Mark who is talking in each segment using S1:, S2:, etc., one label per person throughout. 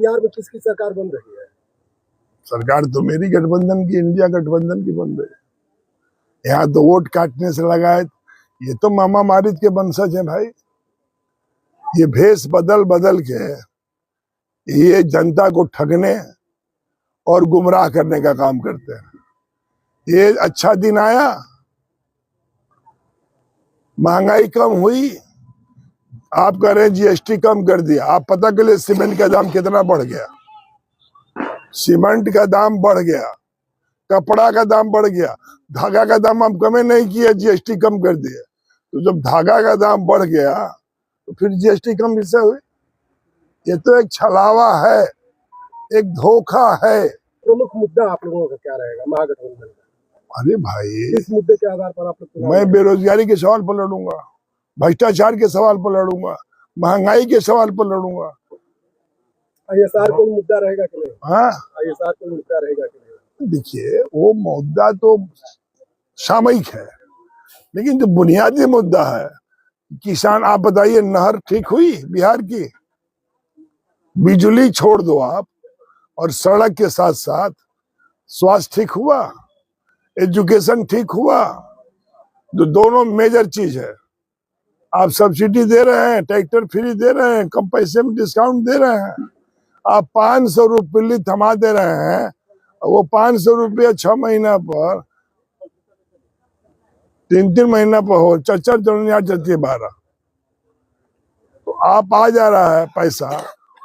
S1: बिहार में किसकी सरकार बन रही है?
S2: सरकार तो मेरी गठबंधन की, इंडिया गठबंधन की बन रही है। यहाँ तो वोट काटने से लगा है। ये तो मामा मारिद के वंशज है भाई। ये भेष बदल बदल के ये जनता को ठगने और गुमराह करने का काम करते हैं। ये अच्छा दिन आया, महंगाई कम हुई, आप कह रहे हैं जीएसटी कम कर दिया। आप पता कर ले सीमेंट का दाम कितना बढ़ गया। सीमेंट का दाम बढ़ गया, कपड़ा का दाम बढ़ गया, धागा का दाम हम कम नहीं किया, जीएसटी कम कर दिया। तो जब धागा का दाम बढ़ गया तो फिर जीएसटी कम इससे हुई। ये तो एक छलावा है, एक धोखा है।
S1: प्रमुख मुद्दा आप लोगों का क्या रहेगा महागठबंधन का?
S2: अरे भाई,
S1: इस मुद्दे के आधार पर आप लोग
S2: मैं बेरोजगारी के सवाल पर लड़ूंगा, भ्रष्टाचार के सवाल पर लड़ूंगा, महंगाई के सवाल पर लड़ूंगा।
S1: आईएसआर कोई मुद्दा रहेगा कि नहीं?
S2: हाँ,
S1: आईएसआर कोई मुद्दा रहेगा कि नहीं?
S2: देखिए, वो मुद्दा तो सामयिक है, लेकिन जो बुनियादी मुद्दा है, किसान, आप बताइए, नहर ठीक हुई बिहार की? बिजली छोड़ दो आप, और सड़क के साथ साथ स्वास्थ्य ठीक हुआ, एजुकेशन ठीक हुआ, जो दोनों मेजर चीज है। आप सब्सिडी दे रहे हैं, ट्रैक्टर फ्री दे रहे हैं, कम पैसे में डिस्काउंट दे रहे हैं। आप 500 रुपये थमा दे रहे हैं, वो 500 रुपये 6 महीना पर, 3 महीना पर हो, 4 चलती है 12। तो आप आ जा रहा है पैसा,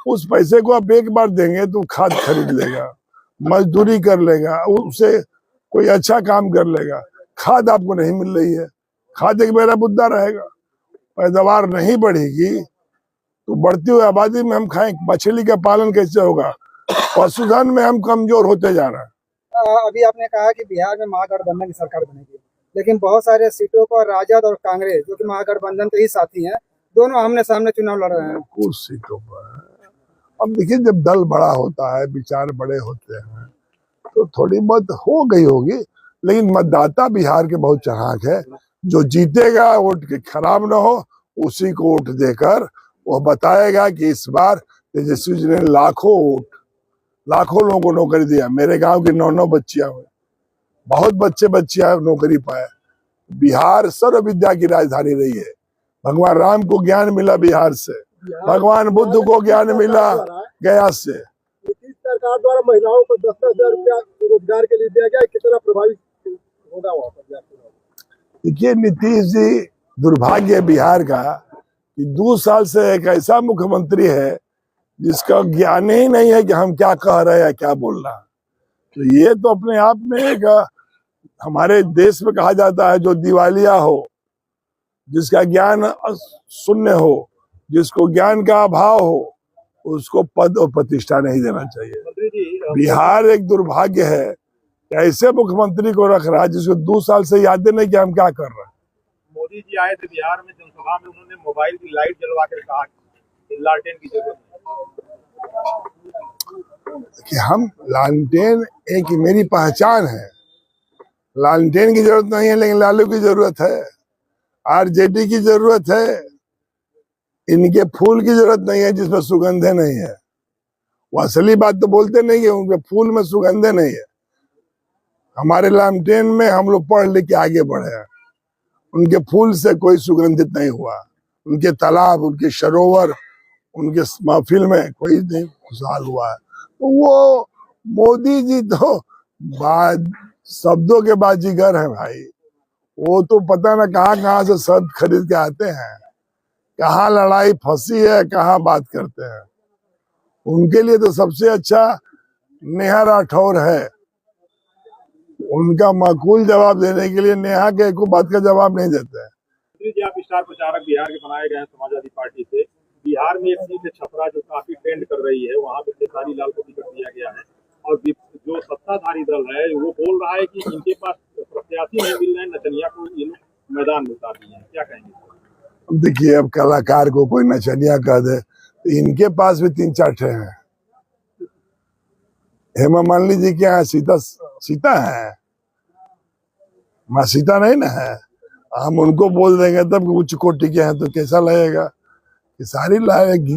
S2: उस पैसे को आप एक बार देंगे तो खाद खरीद लेगा, मजदूरी कर लेगा, उससे कोई अच्छा काम कर लेगा। खाद आपको नहीं मिल रही है, खाद एक मेरा मुद्दा रहेगा। पैदावार नहीं बढ़ेगी तो बढ़ती हुई आबादी में हम खाएं, मछली का पालन कैसे होगा? पशुधन में हम कमजोर होते जा रहे हैं।
S3: अभी आपने कहा कि बिहार में महागठबंधन की सरकार बनेगी, लेकिन बहुत सारे सीटों पर राजद और कांग्रेस, जो कि महागठबंधन के ही साथी हैं, दोनों आमने सामने चुनाव लड़ रहे हैं।
S2: कुछ सीटों पर अब देखिए, जब दल बड़ा होता है, विचार बड़े होते हैं, तो थोड़ी बहुत हो गई होगी, लेकिन मतदाता बिहार के बहुत चालाक है। जो जीतेगा वोट के खराब ना हो, उसी को वोट देकर वो बताएगा कि इस बार तेजस्वी जी ने लाखों लोगों को नौकरी दिया। मेरे गांव की 9 बच्चियां हुई, बहुत बच्चियां नौकरी पाए। बिहार सर्व विद्या की राजधानी रही है। भगवान राम को ज्ञान मिला बिहार से, भगवान बुद्ध को ज्ञान मिला गया से।
S1: नीतीश सरकार द्वारा महिलाओं को 10,000 रुपया रोजगार के लिए दिया गया, कितना प्रभावित होगा वहाँ पर?
S2: देखिए, नीतीश जी, दुर्भाग्य बिहार का कि 2 साल से एक ऐसा मुख्यमंत्री है जिसका ज्ञान ही नहीं है कि हम क्या कह रहे हैं, क्या बोल रहा है। तो ये तो अपने आप में एक, हमारे देश में कहा जाता है, जो दिवालिया हो, जिसका ज्ञान शून्य हो, जिसको ज्ञान का अभाव हो, उसको पद और प्रतिष्ठा नहीं देना चाहिए। बिहार एक दुर्भाग्य है, ऐसे मुख्यमंत्री को रख रहा है जिसको 2 साल से याद नहीं कि हम क्या कर रहे हैं।
S4: मोदी जी आए थे बिहार में, जनसभा में उन्होंने मोबाइल की लाइट जलवा कर कहा कि लालटेन की जरूरत
S2: कि हम लालटेन, एक मेरी पहचान है, लालटेन की जरूरत नहीं है, लेकिन लालू की जरूरत है, आरजेडी की जरूरत है। इनके फूल की जरूरत नहीं है जिसमें सुगंधे नहीं है। वो असली बात तो बोलते नहीं है, उनके फूल में सुगंधे नहीं है। हमारे लालटेन में हम लोग पढ़ लिख के आगे बढ़े हैं, उनके फूल से कोई सुगंधित नहीं हुआ। उनके तालाब, उनके सरोवर, उनके महफिल में कोई नहीं खुशहाल हुआ है। तो वो मोदी जी तो शब्दों के बाजीगर है भाई। वो तो पता ना कहाँ से शब्द खरीद के आते हैं, कहाँ लड़ाई फंसी है, कहाँ बात करते हैं। उनके लिए तो सबसे अच्छा नेहा राठौर है। उनका माकूल जवाब देने के लिए नेहा के को बात का जवाब नहीं देते हैं।
S4: जी, आप स्टार प्रचारक बिहार के बनाए गए हैं समाजवादी पार्टी से। बिहार में एक सीट छपरा जो काफी ट्रेंड कर रही है, वहाँ पे खेसारी लाल को टिकट दिया गया है, और जो सत्ताधारी दल है वो बोल रहा है कि इनके पास प्रत्याशी नहीं मिल रहे हैं, नचनिया को ये लोग मैदान में उतार दिए हैं। क्या कहेंगे?
S2: अब देखिए, अब कलाकार को कोई नचनिया कह दे तो इनके पास भी 3-4 ठे हैं। हेमा मालिनी जी क्या है? सीता है, माँ सीता नहीं ना है। हम उनको बोल देंगे तब उच्च कोटि के हैं तो कैसा लगेगा? कि सारी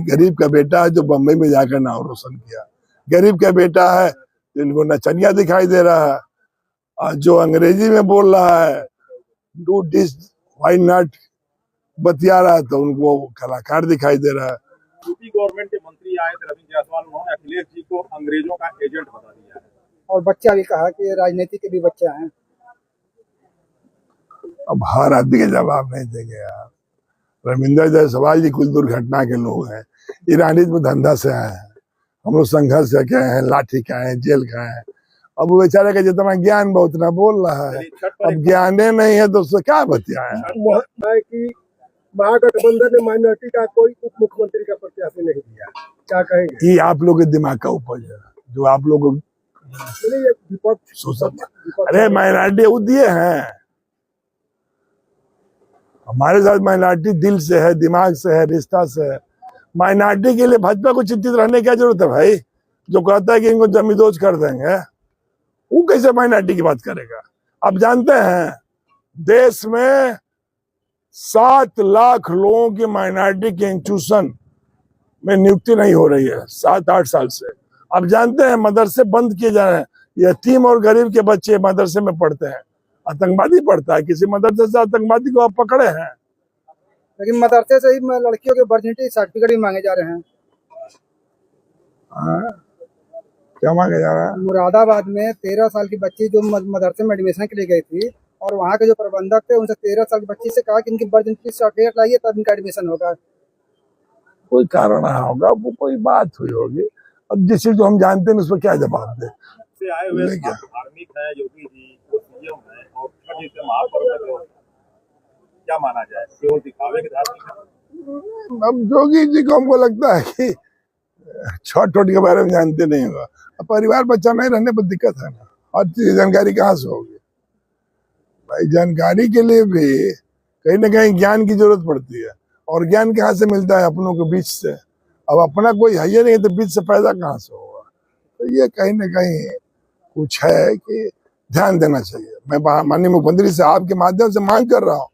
S2: गरीब का बेटा है जो बम्बई में जाकर नाम रोशन किया, गरीब का बेटा है जिनको नचनिया दिखाई दे रहा है, और जो अंग्रेजी में बोल रहा है डू दिस व्हाई नॉट बतिया रहा है तो उनको कलाकार दिखाई दे रहा है।
S4: यूपी गवर्नमेंट के मंत्री आए थे रविंद्र जायसवाल, उन्होंने अखिलेश जी को अंग्रेजों का एजेंट बता दिया है।
S3: और बच्चा भी कहा कि राजनीति के भी बच्चे हैं।
S2: अब हर आदमी के जवाब नहीं देंगे यार। रविंद्र जायसवाल जी कुछ दुर्घटना के लोग हैं, ईरानी में धंधा से आए हैं, हम लोग संघर्ष से गए हैं, लाठी खाए हैं, जेल खाए हैं। अब वो बेचारे का जितना ज्ञान बहुत उतना बोल रहा है, अब ज्ञाने नहीं है तो उससे क्या बतियाए।
S1: है कि महागठबंधन ने माइनॉरिटी का कोई उप मुख्यमंत्री का प्रत्याशी नहीं दिया, क्या कहेंगे?
S2: ये आप लोग के दिमाग का उपज है जो आप लोग
S1: ये विपक्ष
S2: अरे माइनॉरिटी वो दिए हैं, हमारे साथ माइनॉरिटी दिल से है, दिमाग से है, रिश्ता से है। माइनॉरिटी के लिए भाजपा को चिंतित रहने की क्या जरूरत है भाई? जो कहता है कि इनको जमींदोज कर देंगे, वो कैसे माइनॉरिटी की बात करेगा? आप जानते हैं देश में 7 लाख लोगों की माइनॉरिटी के इंस्टीट्यूशन में नियुक्ति नहीं हो रही है 7-8 साल से। आप जानते हैं मदरसे बंद किए जा रहे हैं, यतीम और गरीब के बच्चे मदरसे में पढ़ते हैं, आतंकवादी पढ़ता है, किसी मदरसे से आतंकवादी को आप पकड़े हैं?
S3: लेकिन मदरसे से ही लड़कियों के वर्जिनिटी सर्टिफिकेट भी मांगे जा रहे हैं।
S2: क्या मांगे जा रहा है?
S3: मुरादाबाद में 13 साल की बच्ची जो मदरसे में एडमिशन के लिए गई थी, और वहाँ के जो प्रबंधक थे उनसे 13 साल की बच्ची से कहा कि इनकी वर्जिनिटी सर्टिफिकेट लाइए तब इनका एडमिशन होगा।
S2: कोई कारण होगा, वो कोई बात हुई होगी। अब जिस चीज जो हम जानते हैं उस पर क्या जवाब दे?
S4: से आए हुए धार्मिक है योगी जी, वो सीएम है और छठ जैसे महापर्व क्या माना जाए, केवल दिखावे के धार्मिक है?
S2: अब जोगी जी को हमको लगता है कि छठ के बारे में जानते नहीं होगा। अब परिवार बच्चा नहीं रहने पर दिक्कत है ना, हर चीज जानकारी कहाँ से होगी भाई? जानकारी के लिए भी कहीं ना कहीं ज्ञान की जरूरत पड़ती है, और ज्ञान कहाँ से मिलता है? अपनों के बीच से। अब अपना कोई है ही नहीं तो बीच से पैदा कहाँ से होगा? तो ये कहीं ना कहीं कुछ है कि ध्यान देना चाहिए। मैं माननीय मुख्यमंत्री से आपके माध्यम से मांग कर रहा हूँ